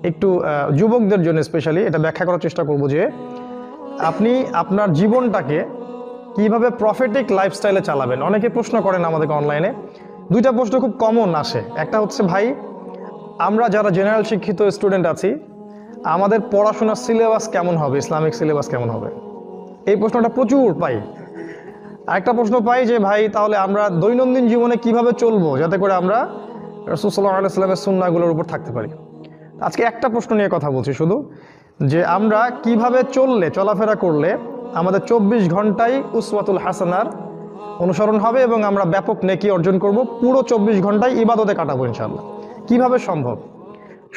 একটু যুবকদের জন্য স্পেশালি এটা ব্যাখ্যা করার চেষ্টা করব যে আপনি আপনার জীবনটাকে কিভাবে প্রফিটিক লাইফস্টাইলে চালাবেন। অনেকে প্রশ্ন করেন আমাদেরকে অনলাইনে, দুইটা প্রশ্ন খুব কমন আসে। একটা হচ্ছে, ভাই আমরা যারা জেনারেল শিক্ষিত স্টুডেন্ট আছি আমাদের পড়াশোনার সিলেবাস কেমন হবে, ইসলামিক সিলেবাস কেমন হবে, এই প্রশ্নটা প্রচুর পাই। আরেকটা প্রশ্ন পাই যে ভাই তাহলে আমরা দৈনন্দিন জীবনে কিভাবে চলবো যাতে করে আমরা রাসূল সাল্লাল্লাহু আলাইহি ওয়াসাল্লামের সুন্নাহগুলোর উপর থাকতে পারি। আজকে একটা প্রশ্ন নিয়ে কথা বলছি শুধু, যে আমরা কিভাবে চলাফেরা করলে আমাদের 24 ঘন্টায় উসওয়াতুল হাসানার অনুসরণ হবে এবং আমরা ব্যাপক নেকি অর্জন করব, পুরো 24 ঘন্টায় ইবাদতে কাটাবো ইনশাআল্লাহ। কিভাবে সম্ভব?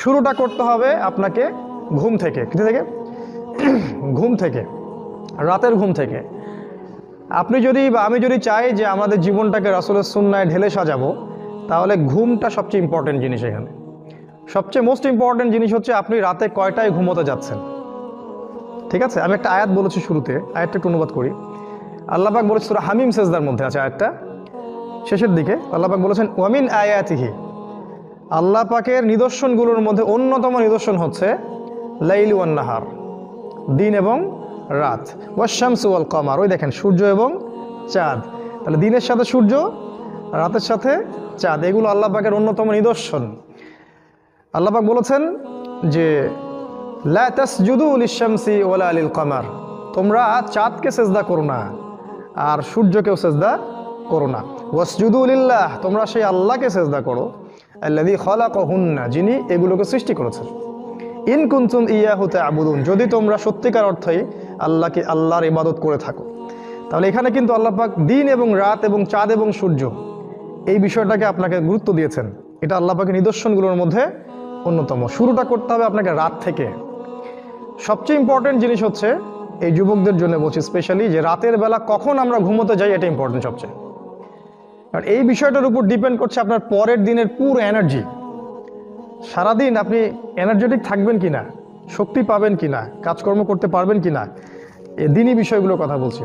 শুরুটা করতে হবে আপনাকে ঘুম থেকে। কোথা থেকে? ঘুম থেকে, রাতের ঘুম থেকে। আপনি যদি বা আমি যদি চাই যে আমাদের জীবনটাকে রাসূলের সুন্নায় ঢেলে সাজাবো, তাহলে ঘুমটা সবচেয়ে ইম্পর্টেন্ট জিনিস। এখানে সবচেয়ে মোস্ট ইম্পর্টেন্ট জিনিস হচ্ছে আপনি রাতে কয়টায় ঘুমোতে যাচ্ছেন। ঠিক আছে, আমি একটা আয়াত বলেছি শুরুতে, আয়াতটা একটু অনুবাদ করি। আল্লাহ পাক বলেছে সূরা হামিম সেজদার মধ্যে আছে আয়াতটা, শেষের দিকে আল্লাহ পাক বলেছেন ওয়ামিন আয়াতিহি, আল্লাহ পাকের নিদর্শনগুলোর মধ্যে অন্যতম নিদর্শন হচ্ছে লাইল ওয়ান নাহার, দিন এবং রাত, ওয়াশ-শামসু ওয়াল কমার, ওই দেখেন সূর্য এবং চাঁদ। তাহলে দিনের সাথে সূর্য, রাতের সাথে চাঁদ, এগুলো আল্লাহ পাকের অন্যতম নিদর্শন। আল্লাহ পাক বলেছেন যে লা তাসজুদু লিশ-শামসি ওয়ালা লিল কমার, তোমরা চাঁদকে সেজদা করো না আর সূর্যকেও সেজদা করো না। ওয়াসজুদু লিল্লাহ, তোমরা সেই আল্লাহকে সেজদা করো, আল্লাযী খালাকাহুন্না, যিনি এগুলোকে সৃষ্টি করেছেন। ইন কুনতুম ইয়াহু তা'বুদুন, যদি তোমরা সত্যিকার অর্থেই আল্লাহর ইবাদত করে থাকো। তাহলে এখানে কিন্তু আল্লাহ পাক দিন এবং রাত এবং চাঁদ এবং সূর্য এই বিষয়টাকে আপনাকে গুরুত্ব দিয়েছেন। এটা আল্লাহ পাকের নিদর্শনগুলোর মধ্যে অন্যতম। শুরুটা করতে হবে আপনাকে রাত থেকে। সবচেয়ে ইম্পর্টেন্ট জিনিস হচ্ছে এই যুবকদের জন্য বলছি স্পেশালি, যে রাতের বেলা কখন আমরা ঘুমোতে যাই এটা ইম্পর্টেন্ট সবচেয়ে। কারণ এই বিষয়টার উপর ডিপেন্ড করছে আপনার পরের দিনের পুরো এনার্জি। সারাদিন আপনি এনার্জেটিক থাকবেন কিনা, শক্তি পাবেন কিনা, কাজকর্ম করতে পারবেন কিনা, এই দিনই বিষয়গুলোর কথা বলছি।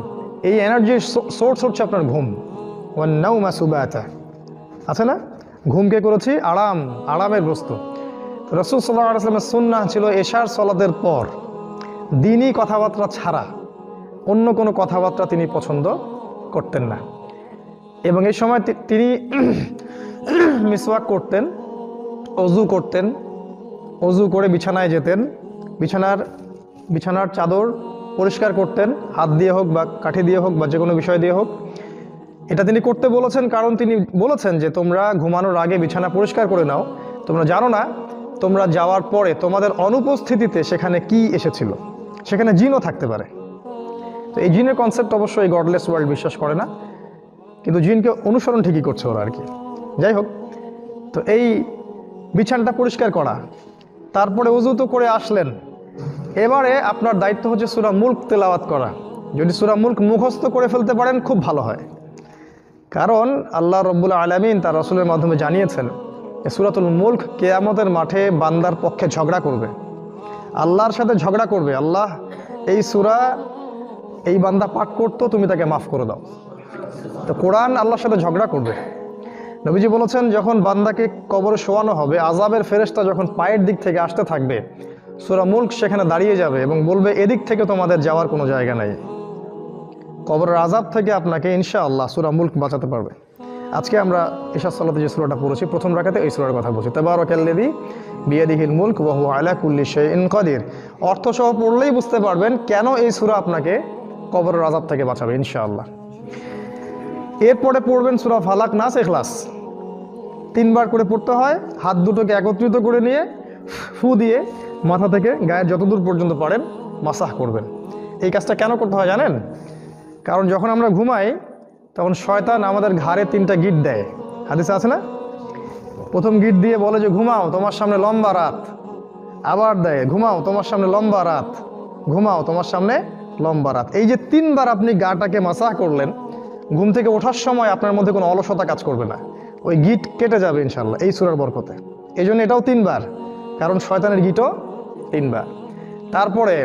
এই এনার্জির সোর্স হচ্ছে আপনার ঘুম। ওয়ান নাওমা সুবাতা, আছে না, ঘুমকে করেছি আরামের বস্তু। রাসূল সাল্লাল্লাহু আলাইহি ওয়াসাল্লামের সুন্নাহ ছিল এশার সালাতের পর দিনই কথাবার্তা ছাড়া অন্য কোনো কথাবার্তা তিনি পছন্দ করতেন না। এবং এই সময় তিনি মিসওয়াক করতেন, অজু করতেন, অজু করে বিছানায় যেতেন, বিছানার চাদর পরিষ্কার করতেন, হাত দিয়ে হোক বা কাঠি দিয়ে হোক বা যে কোনো বিষয় দিয়ে হোক। এটা তিনি করতে বলেছেন কারণ তিনি বলেছেন যে তোমরা ঘুমানোর আগে বিছানা পরিষ্কার করে নাও, তোমরা জানো না তোমরা যাওয়ার পরে তোমাদের অনুপস্থিতিতে সেখানে কি এসেছিল, সেখানে জিনও থাকতে পারে। তো এই জিনের কনসেপ্ট অবশ্যই গডলেস ওয়ার্ল্ড বিশ্বাস করে না, কিন্তু জিনকে অনুসরণ ঠিকই করছে ওরা আর কি। যাই হোক, তো এই বিছানাটা পরিষ্কার করা, তারপরে ওযু তো করে আসলেন, এবারে আপনার দায়িত্ব হচ্ছে সূরা মুলক তেলাওয়াত করা। যদি সূরা মুলক মুখস্থ করে ফেলতে পারেন খুব ভালো হয়, কারণ আল্লাহ রাব্বুল আলামিন তার রাসূলের মাধ্যমে জানিয়েছেন সূরাতুল মুলক কিয়ামতের মাঠে বান্দার পক্ষে ঝগড়া করবে, আল্লাহর সাথে ঝগড়া করবে। আল্লাহ এই সূরা এই বান্দা পাঠ করতো, তুমি তাকে মাফ করে দাও। তো কোরআন আল্লাহর সাথে ঝগড়া করবে। নবীজি বলেছেন যখন বান্দাকে কবরে শোয়ানো হবে, আযাবের ফেরেশতা যখন পায়ের দিক থেকে আসতে থাকবে, সূরা মুলক সেখানে দাঁড়িয়ে যাবে এবং বলবে এদিক থেকে তোমাদের যাওয়ার কোনো জায়গা নাই। কবরের আযাব থেকে আপনাকে ইনশাআল্লাহ সূরা মুলক বাঁচাতে পারবে। আজকে আমরা ইশা সালাতে যে সূরাটা পড়েছি প্রথম রাকাতে, এই সূরার কথা বলছি, তাবারাকাল্লাযী বিয়াদিহিল মুলক ওয়া হুয়া আলা কুল্লি শাইইন কাদির। অর্থসহ পড়লেই বুঝতে পারবেন কেন এই সূরা আপনাকে কবরের আযাব থেকে বাঁচাবে ইনশাআল্লাহ। এরপরে পড়বেন সূরা ফালাক, নাস, ইখলাস, 3 বার করে পড়তে হয়। হাত দুটোকে একত্রিত করে নিয়ে ফু দিয়ে মাথা থেকে গায়ের যতদূর পর্যন্ত পারেন মাসাহ করবেন। এই কাজটা কেন করতে হয় জানেন? কারণ যখন আমরা ঘুমাই তখন শয়তান আমাদের ঘাড়ে 3টা গিট দেয়, হাদিসে আছে না? প্রথম গিট দিয়ে বলে যে ঘুমাও, তোমার সামনে লম্বা রাত। আবার দেয় ঘুমাও, তোমার সামনে লম্বা রাত, ঘুমাও, তোমার সামনে লম্বা রাত। এই যে 3 বার আপনি গাটাকে মাসাহ করলেন, ঘুম থেকে ওঠার সময় আপনার মধ্যে কোনো অলসতা কাজ করবে না, ওই গিট কেটে যাবে ইনশাল্লাহ এই সূরার বরকতে। এই জন্য এটাও 3 বার, কারণ শয়তানের গিটও 3 বার। তারপরে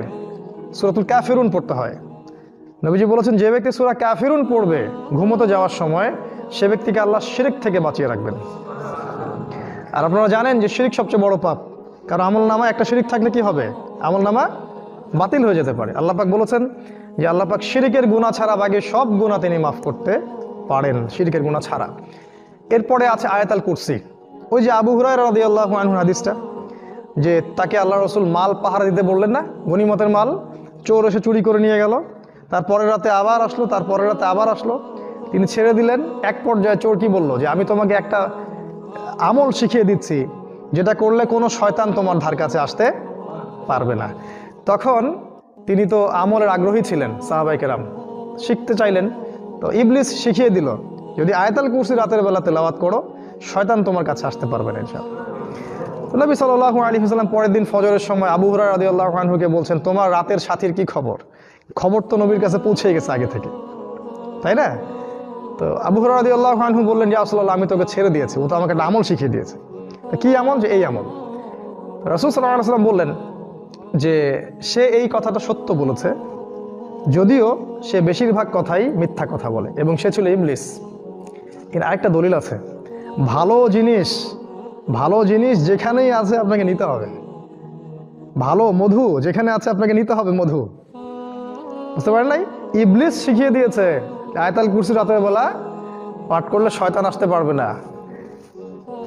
সূরাতুল কাফিরুন পড়তে হয়। নবীজি বলেছেন যে ব্যক্তি সূরা কাফিরুন পড়বে ঘুমোতে যাওয়ার সময়, সে ব্যক্তিকে আল্লাহ শিরক থেকে বাঁচিয়ে রাখবেন। আর আপনারা জানেন যে শিরক সবচেয়ে বড় পাপ। কারণ আমল নামা একটা শিরিক থাকলে কি হবে, আমল নামা বাতিল হয়ে যেতে পারে। আল্লাহ পাক বলেছেন যে আল্লাহ পাক শিরিকের গুনাহ ছাড়া বাকি সব গুনাহ তিনি মাফ করতে পারেন, শিরিকের গুনাহ ছাড়া। এরপরে আছে আয়াতুল কুরসি। ওই যে আবু হুরায়রা রাদিয়াল্লাহু আনহু হাদিসটা, যে তাকে আল্লাহ রসুল মাল পাহারা দিতে বললেন না, গনিমতের মাল, চোর এসে চুরি করে নিয়ে গেল, তারপরের রাতে আবার আসলো, তারপরের রাতে আবার আসলো, তিনি ছেড়ে দিলেন। এক পর্যায়ে চোর কি বলল, যে আমি তোমাকে একটা আমল শিখিয়ে দিচ্ছি যেটা করলে কোনো শয়তান তোমার ধার কাছে আসতে পারবে না। তখন তিনি তো আমলের আগ্রহী ছিলেন, সাহাবায়ে কেরাম শিখতে চাইলেন, তো ইবলিস শিখিয়ে দিল যদি আয়াতুল কুরসি রাতের বেলা তেলাওয়াত করো শয়তান তোমার কাছে আসতে পারবে না ইনশাআল্লাহ। নবী সাল্লাল্লাহু আলাইহি ওয়াসাল্লাম পরের দিন ফজরের সময় আবু হুরায়রা রাদিয়াল্লাহু আনহুকে বলছেন, তোমার রাতের সাথীর কি খবর? খবর তো নবীর কাছে পৌঁছে গেছে আগে থেকে, তাই না? তো আবু হুরায়রা রাদিয়াল্লাহু আনহু বললেন, ইয়া রাসূলুল্লাহ, আমি তোকে ছেড়ে দিয়েছি, ও তো আমাকে একটা আমল শিখিয়ে দিয়েছে। কি আমল? যে এই আমল। রাসূল সাল্লাল্লাহু আলাইহি ওয়াসাল্লাম বললেন যে সে এই কথাটা সত্য বলেছে, যদিও সে বেশিরভাগ কথাই মিথ্যা কথা বলে, এবং সে ছিল ইবলিস। এর আরেকটা দলিল আছে, ভালো জিনিস যেখানেই আছে আপনাকে নিতে হবে। ভালো মধু যেখানে আছে আপনাকে নিতে হবে মধু, বুঝতে পারেন নাই? ইবলিস শিখিয়ে দিয়েছে আয়াতুল কুরসি রাতের বেলা পাঠ করলে শয়তান আসতে পারবে না।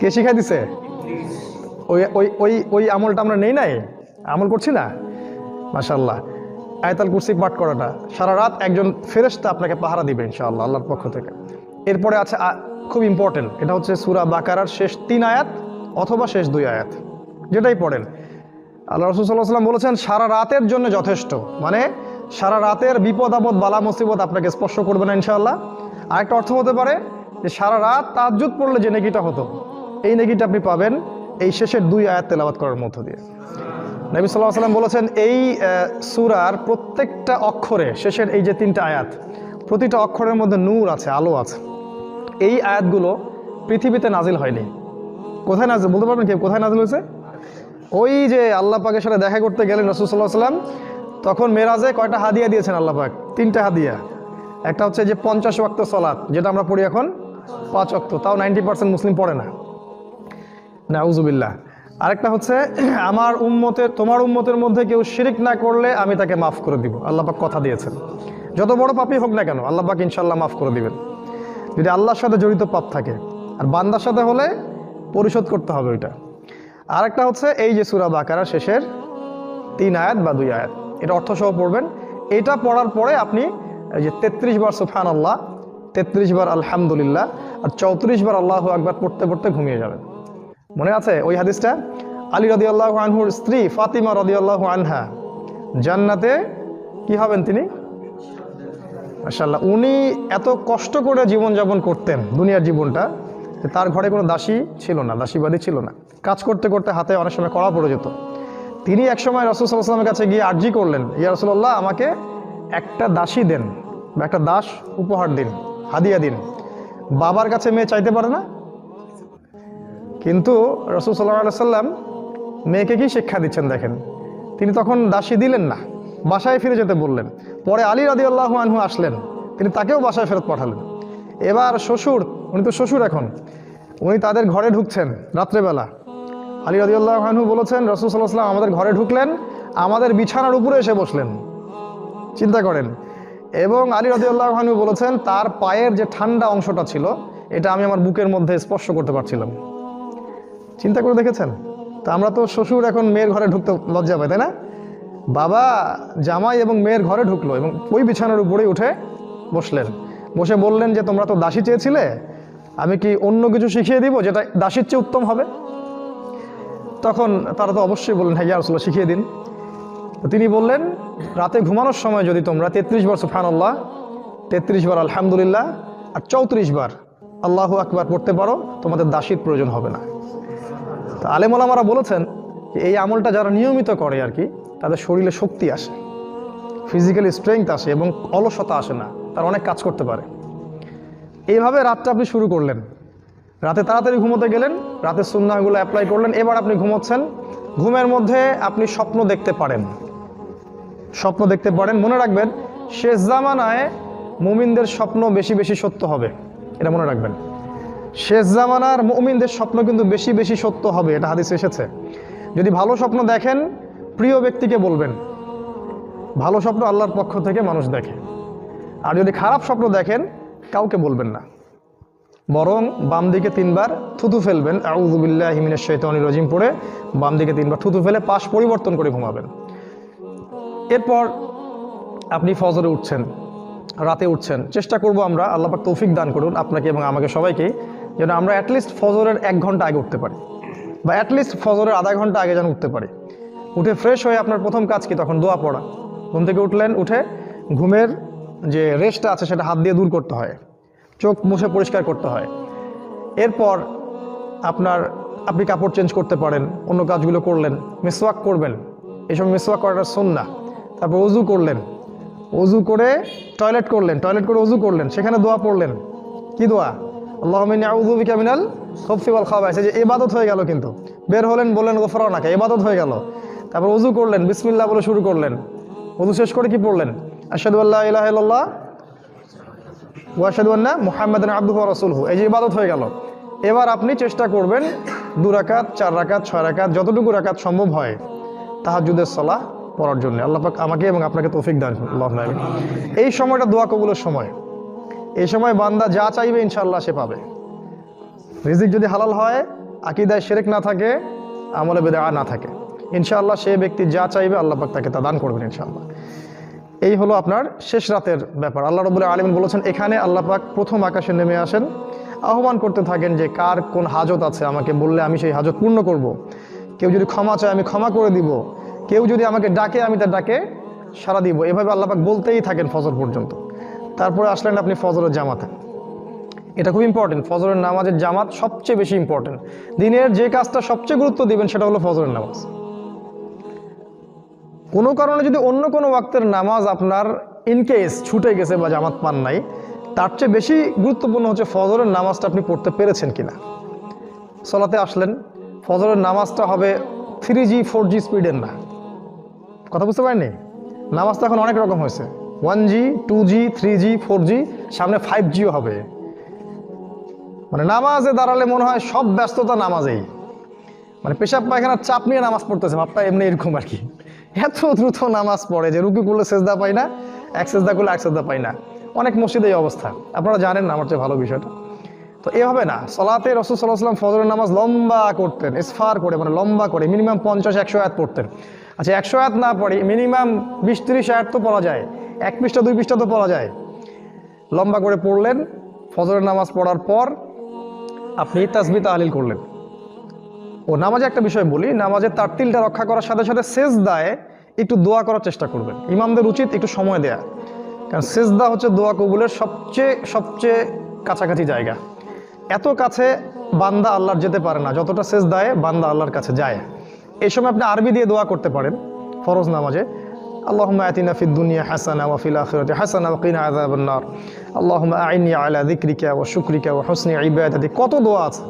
কে শিখাই দিছে? ওই ওই ওই ওই আমলটা আমরা নেই নাই, আমল করছি না, মাশাআল্লাহ। আয়াতুল কুরসি পাঠ করাটা সারা রাত একজন ফেরেশতা আপনাকে পাহারা দিবে ইনশাআল্লাহ আল্লাহর পক্ষ থেকে। এরপরে আছে খুব ইম্পর্টেন্ট, এটা হচ্ছে সূরা বাকারার শেষ 3 আয়াত অথবা শেষ 2 আয়াত, যেটাই পড়েন। আল্লাহ রাসূল সাল্লাল্লাহু আলাইহি ওয়াসাল্লাম বলেছেন সারা রাতের জন্য যথেষ্ট, মানে সারা রাতের বিপদ আপদ বালা মুসিবত আপনাকে স্পর্শ করবে না ইনশাআল্লাহ। আরেকটা অর্থ হতে পারে যে সারা রাত তাহাজ্জুদ পড়লে যে নেকিটা হতো, এই নেকিটা আপনি পাবেন এই শেষের 2 আয়াত তেলাওয়াত করার মধ্য দিয়ে। নবী সাল্লাল্লাহু আলাইহি ওয়াসাল্লাম বলেছেন এই সূরার প্রত্যেকটা অক্ষরে, শেষের এই যে 3টা আয়াত, প্রতিটা অক্ষরের মধ্যে নূর আছে, আলো আছে। এই আয়াতগুলো পৃথিবীতে নাজিল হয়নি। কোথায় নাজিল বলতে পারবেন কেউ? কোথায় নাজিল হয়েছে? ওই যে আল্লাহ পাকের সাথে দেখা করতে গেলেন রাসূল সাল্লাল্লাহু আলাইহি ওয়াসাল্লাম, তখন মেরাজে কয়টা হাদিয়া দিয়েছেন আল্লাহ পাক? 3টা হাদিয়া। একটা হচ্ছে যে 50 ওয়াক্ত সালাত, যেটা আমরা পড়ি এখন 5 ওয়াক্ত, তাও 90% মুসলিম পড়ে না, নাউজুবিল্লাহ। আরেকটা হচ্ছে তোমার উম্মতের মধ্যে কেউ শিরিক না করলে আমি তাকে মাফ করে দিব। আল্লাহ পাক কথা দিয়েছেন, যত বড় পাপী হোক না কেন আল্লাহ পাক ইনশাআল্লাহ মাফ করে দিবেন, যদি আল্লাহর সাথে জড়িত পাপ থাকে। আর বান্দার সাথে হলে পরিশোধ করতে হবে ওইটা। আরেকটা হচ্ছে এই যে সূরা বাকারা শেষের 3 আয়াত বা 2 আয়াত, এটা অর্থ সহ পড়বেন। এটা পড়ার পরে আপনি এই যে 33 বার সুবহানাল্লাহ, 33 বার আলহামদুলিল্লাহ আর 34 বার আল্লাহু আকবার পড়তে পড়তে ঘুমিয়ে যাবেন। মনে আছে ওই হাদিসটা? আলী রাদিয়াল্লাহু আনহুর স্ত্রী ফাতিমা রাদিয়াল্লাহু আনহা জান্নাতে কি হবেন তিনি? মাশাআল্লাহ। উনি এত কষ্ট করে জীবনযাপন করতেন দুনিয়ার জীবনটা, তার ঘরে কোনো দাসী ছিল না, দাসীবাদী ছিল না। কাজ করতে করতে হাতে অনেক সময় কড়া পড়ে যেত। তিনি একসময় রাসূল সাল্লাল্লাহু আলাইহি ওয়াসাল্লামের কাছে গিয়ে আরজি করলেন, ইয়া রাসূলুল্লাহ, আমাকে একটা দাসী দেন বা একটা দাস উপহার দিন, হাদিয়া দিন। বাবার কাছে মেয়ে চাইতে পারে না, কিন্তু রাসূল সাল্লাল্লাহু আলাইহি ওয়াসাল্লাম মেয়েকে কি শিক্ষা দিচ্ছেন দেখেন। তিনি তখন দাসী দিলেন না, বাসায় ফিরে যেতে বললেন। পরে আলী রাদিয়াল্লাহু আনহু আসলেন, তিনি তাকেও বাসায় ফেরত পাঠালেন। এবার শ্বশুর, উনি তো শ্বশুর এখন, উনি তাদের ঘরে ঢুকছেন রাত্রেবেলা। আলী রাদিয়াল্লাহু আনহু বলেছেন রাসূল সাল্লাল্লাহু আলাইহি ওয়াসাল্লাম আমাদের ঘরে ঢুকলেন, আমাদের বিছানার উপরে এসে বসলেন, চিন্তা করেন। এবং আলী রাদিয়াল্লাহু আনহু বলেছেন তার পায়ের যে ঠান্ডা অংশটা ছিল এটা আমি আমার বুকের মধ্যে স্পর্শ করতে পারছিলাম। চিন্তা করে দেখেছেন? তা আমরা তো শ্বশুর এখন মেয়ের ঘরে ঢুকতে লজ্জা পাই, তাই না? বাবা জামাই এবং মেয়ের ঘরে ঢুকলো এবং ওই বিছানার উপরেই উঠে বসলেন, বসে বললেন যে তোমরা তো দাসী চেয়েছিলে, আমি কি অন্য কিছু শিখিয়ে দিব যেটা দাসীর চেয়ে উত্তম হবে? তখন তারা তো অবশ্যই বললেন হ্যাঁ ইয়া রাসূলুল্লাহ, শিখিয়ে দিন। তিনি বললেন রাতে ঘুমানোর সময় যদি তোমরা 33 বার সুবহানাল্লাহ, 33 বার আলহামদুলিল্লাহ আর 34 বার আল্লাহু আকবার পড়তে পারো, তোমাদের দাসীর প্রয়োজন হবে না। তো আলেম ওলামারা বলেছেন যে এই আমলটা যারা নিয়মিত করে আর কি, তাদের শরীরে শক্তি আসে, ফিজিক্যালি স্ট্রেংথ আসে এবং অলসতা আসে না, তারা অনেক কাজ করতে পারে। এইভাবে রাতটা আপনি শুরু করলেন, রাতে তাড়াতাড়ি ঘুমোতে গেলেন, রাতের সুন্নাহগুলো অ্যাপ্লাই করলেন, এবার আপনি ঘুমোচ্ছেন। ঘুমের মধ্যে আপনি স্বপ্ন দেখতে পারেন, স্বপ্ন দেখতে পারেন। মনে রাখবেন শেষ জামানায় মুমিনদের স্বপ্ন বেশি বেশি সত্য হবে, এটা মনে রাখবেন। শেষ জামানার মুমিনদের স্বপ্ন কিন্তু বেশি বেশি সত্য হবে, এটা হাদিসে এসেছে। যদি ভালো স্বপ্ন দেখেন প্রিয় ব্যক্তিকে বলবেন, ভালো স্বপ্ন আল্লাহর পক্ষ থেকে মানুষ দেখে। আর যদি খারাপ স্বপ্ন দেখেন কাউকে বলবেন না, বরং বাম দিকে 3 বার থুতু ফেলবেন, আউযু বিল্লাহি মিনাশ শাইতানির রাজিম পড়ে বাম দিকে 3 বার থুতু ফেলে পাশ পরিবর্তন করে ঘুমাবেন। এরপর আপনি ফজরে উঠছেন, রাতে উঠছেন, চেষ্টা করব আমরা, আল্লাহ পাক তৌফিক দান করুন আপনাকে এবং আমাকে সবাইকে, যেন আমরা অ্যাটলিস্ট ফজরের 1 ঘন্টা আগে উঠতে পারি, বা অ্যাটলিস্ট ফজরের আধা ঘন্টা আগে যেন উঠতে পারি। উঠে ফ্রেশ হয়ে আপনার প্রথম কাজ কি? তখন দোয়া পড়া। ঘুম থেকে উঠলেন, উঠে ঘুমের যে রেস্টটা আছে সেটা হাত দিয়ে দূর করতে হয়, চোখ মুছে পরিষ্কার করতে হয়। এরপর আপনি কাপড় চেঞ্জ করতে পারেন, অন্য কাজগুলো করলেন, মিসওয়াক করবেন, এইসব মিসওয়াক করাটা সুন্নাহ। তারপর ওযু করলেন, ওযু করে টয়লেট করলেন, টয়লেট করে ওযু করলেন, সেখানে দোয়া পড়লেন। কি দোয়া? আল্লাহুম্মা ইন্নী আউযু বিকা মিনাল খুবসি ওয়াল খাবাইস। এই যে ইবাদত হয়ে গেল, কিন্তু বের হলেন বললেন গফরানাকা, ইবাদত হয়ে গেল। তারপর ওযু করলেন, বিসমিল্লাহ বলে শুরু করলেন, ওযু শেষ করে কি পড়লেন? আশহাদু আল্লা ইলাহা ইল্লাল্লাহ ওয়া আশহাদু আন্না মুহাম্মাদান আবদুহু ওয়া রাসূলুহু। এই যে ইবাদত হয়ে গেল। এবার আপনি চেষ্টা করবেন 2 রাকাত, 4 রাকাত, 6 রাকাত, যতটুকু রাকাত সম্ভব হয় তাহাজ্জুদের সালাহ পড়ার জন্য। আল্লাহ পাক আমাকে এবং আপনাকে তৌফিক দান করুন, আল্লাহুম্মা আমিন। এই সময়টা দোয়া কবুলের সময়। এই সময় বান্দা যা চাইবে ইনশাআল্লাহ সে পাবে। রিজিক যদি হালাল হয়, আকীদায় শিরক না থাকে, আমলে বিদআ না থাকে, ইনশাআল্লাহ সে ব্যক্তি যা চাইবে আল্লাহ পাক তাকে তা দান করবেন ইনশাআল্লাহ। এই হলো আপনার শেষ রাতের ব্যাপার। আল্লাহ রাব্বুল আলামিন বলেছেন, এখানে আল্লাহ পাক প্রথম আকাশে নেমে আসেন, আহ্বান করতে থাকেন যে কার কোন হাজত আছে আমাকে বললে আমি সেই হাজত পূর্ণ করব। কেউ যদি ক্ষমা চায় আমি ক্ষমা করে দিব, কেউ যদি আমাকে ডাকে আমি তার ডাকে সাড়া দিব। এভাবে আল্লাহ পাক বলতেই থাকেন ফজর পর্যন্ত। তারপরে আসলেন আপনি ফজরের জামাতে। এটা খুব ইম্পর্টেন্ট, ফজরের নামাজের জামাত সবচেয়ে বেশি ইম্পর্টেন্ট। দিনের যে কাজটা সবচেয়ে গুরুত্ব দিবেন সেটা হলো ফজরের নামাজ। কোনো কারণে যদি অন্য কোনো ওয়াক্তের নামাজ আপনার ইনকেস ছুটে গেছে বা জামাত পান নাই, তার চেয়ে বেশি গুরুত্বপূর্ণ হচ্ছে ফজরের নামাজটা আপনি পড়তে পেরেছেন কিনা। সালাতে আসলেন, ফজরের নামাজটা হবে 3G 4G স্পিডের না। কথা বুঝতে পারেননি? নামাজটা এখন অনেক রকম হয়েছে, 1G 2G 3G 4G, সামনে 5Gও হবে। মানে নামাজে দাঁড়ালে মনে হয় সব ব্যস্ততা নামাজেই, মানে পেশাব পায়খানার চাপ নিয়ে নামাজ পড়তেছে, ভাবটা এমনি এরকম আর কি। এত দ্রুত নামাজ পড়ে যে রুকু করলে সেজদা পাই না, এক সেজদা করলে এক সেজদা পাই না। অনেক মসজিদে এই অবস্থা, আপনারা জানেন না আমার চেয়ে ভালো বিষয়টা। তো এভাবে না, সলাতে রাসূল সাল্লাল্লাহু আলাইহি ওয়াসাল্লাম ফজরের নামাজ লম্বা করতেন, ইসফার করে, মানে লম্বা করে, মিনিমাম 50-100 আয়াত পড়তেন। আচ্ছা 100 আয়াত না পড়ি, মিনিমাম 20-30 আয়াত তো পড়া যায়, 1 পৃষ্ঠা 2 পৃষ্ঠা তো পড়া যায়। লম্বা করে পড়লেন, ফজরের নামাজ পড়ার পর আপনি তাসবিহ তাহলিল করলেন। ও নামাজে একটা বিষয় বলি, নামাজের তারতিলটা রক্ষা করার সাথে সাথে সেজদায় একটু দোয়া করার চেষ্টা করবেন। ইমামদের উচিত একটু সময় দেয়া, কারণ সেজদা হচ্ছে দোয়া কবুলের সবচেয়ে কাছাকাছি জায়গা। এত কাছে বান্দা আল্লাহর যেতে পারে না যতটা সেজদায় বান্দা আল্লাহর কাছে যায়। এই সময় আপনি আরবি দিয়ে দোয়া করতে পারেন ফরজ নামাজে। আল্লাহুম্মা আতিনা ফিদ দুনিয়া হাসানা ওয়া ফিল আখিরাতি হাসানা ওয়া কিনা আযাবান নার, আল্লাহুম্মা আইন্নি আলা যিকরিকা ওয়া শুকরিকা ওয়া হুসনি ইবাদাতি। কত দোয়া আছে,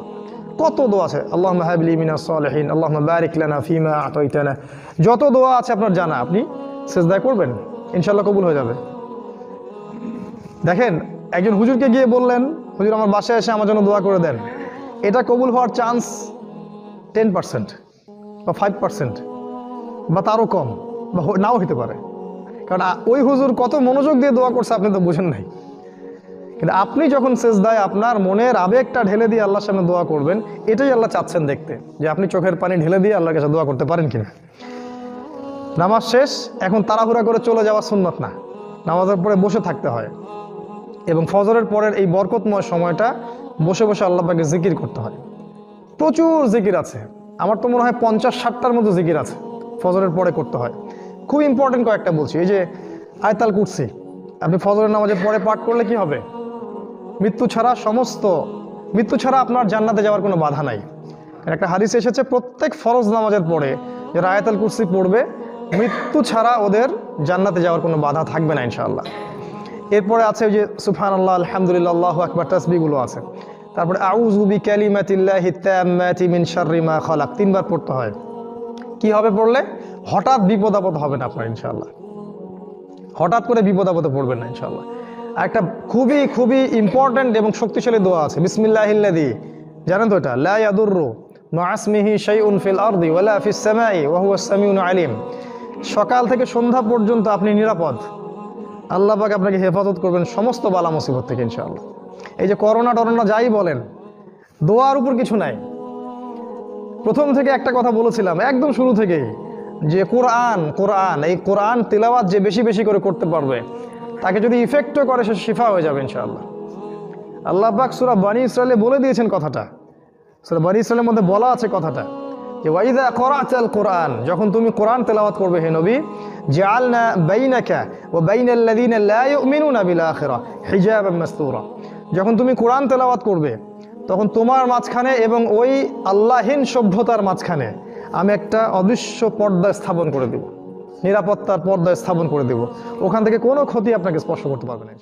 কত দোয়া আছে। আল্লাহুম্মা হাবলি মিনাস সালিহিন, আল্লাহুম্মা বারিক লানা ফিমা আতাইতানা। যত দোয়া আছে আপনার জানা, আপনি সেজদায় করবেন, ইনশাআল্লাহ কবুল হয়ে যাবে। দেখেন, একজন হুজুরকে গিয়ে বললেন, হুজুর আমার বাসায় এসে আমার জন্য দোয়া করে দেন, এটা কবুল হওয়ার চান্স 10% বা 5% বা তারও কম, বা নাও হতে পারে। কারণ ওই হুজুর কত মনোযোগ দিয়ে দোয়া করছে আপনি তো বুঝেন নাই। কিন্তু আপনি যখন সেজদায় আপনার মনের আবেগটা ঢেলে দিয়ে আল্লাহর সামনে দোয়া করবেন, এটাই আল্লাহ চাচ্ছেন দেখতে, যে আপনি চোখের পানি ঢেলে দিয়ে আল্লাহর কাছে দোয়া করতে পারেন কিনা। নামাজ শেষ, এখন তাড়াহুড়া করে চলে যাওয়া সুন্নত না, নামাজের পরে বসে থাকতে হয়। এবং ফজরের পরের এই বরকতময় সময়টা বসে বসে আল্লাহ পাকে জিকির করতে হয়। প্রচুর জিকির আছে, আমার তো মনে হয় 50-60টার মতো জিকির আছে ফজরের পরে করতে হয়। খুব ইম্পর্টেন্ট কয়েকটা বলছি। এই যে আয়াতুল কুরসি আপনি ফজরের নামাজের পরে পাঠ করলে কি হবে? মৃত্যু ছাড়া আপনার জান্নাতে যাওয়ার কোনো বাধা নাই। একটা হাদিস এসেছে, প্রত্যেক ফরজ নামাজের পরে যারা আয়াতুল কুরসি পড়বে, মৃত্যু ছাড়া ওদের জান্নাতে যাওয়ার কোনো বাধা থাকবে না ইনশাআল্লাহ। এরপরে আছে ওই যে সুবহানাল্লাহ, আলহামদুলিল্লাহ, আল্লাহু আকবার, তাসবিহগুলো আছে। তারপরে আউযু বিকালিমাতিল্লাহি তাম্মাতি মিন শাররি মা খালাক 3 বার পড়তে হয়। কি হবে পড়লে? হঠাৎ বিপদ আপদ হবে না আপনার ইনশাআল্লাহ, হঠাৎ করে বিপদ আপদে পড়বেন না ইনশাআল্লাহ। আর একটা খুবই খুবই ইম্পর্ট্যান্ট এবং শক্তিশালী দোয়া আছে, বিসমিল্লাহিল্লাযী, জানেন তো এটা? লা ইয়াদুররু মা ইসমিহি শাইউন ফিল আরদি ওয়ালা ফিস সামাই ওয়া হুয়াস সামিউল আলিম। সকাল থেকে সন্ধ্যা পর্যন্ত আপনি নিরাপদ। আল্লাহ পাক আপনাকে হেফাজত করবেন সমস্ত বালা মুসিবত থেকে ইনশাআল্লাহ। এই যে করোনা টরোনা যাই বলেন, দোয়ার উপর কিছু নাই। প্রথম থেকে একটা কথা বলেছিলাম একদম শুরু থেকেই, যে কোরআন এই কোরআন তিলাওয়াত যে বেশি বেশি করে করতে পারবে, তাকে যদি ইফেক্টও করে সে শিফা হয়ে যাবে ইনশাআল্লাহ। আল্লাহ পাক সূরা বনী ইসরাঈলে বলে দিয়েছেন কথাটা। সূরা বনী ইসরাঈলের মধ্যে বলা আছে কথাটা, যে ওয়াইদা করাতাল কোরআন, যখন তুমি কোরআন তেলাওয়াত করবে হে নবী, জাআলনা বাইনাকা ওয়া বাইনাল লাযিনা লা ইউমিনুনা বিল আখিরাহ হিজাবাম মাসতুরা, যখন তুমি কোরআন তেলাওয়াত করবে তখন তোমার মাঝখানে এবং ওই আল্লাহহীন সভ্যতার মাঝখানে আমি একটা অদৃশ্য পর্দা স্থাপন করে দেব, নিরাপত্তার পর্দা স্থাপন করে দেব। ওখান থেকে কোনো ক্ষতি আপনাকে স্পর্শ করতে পারবে না।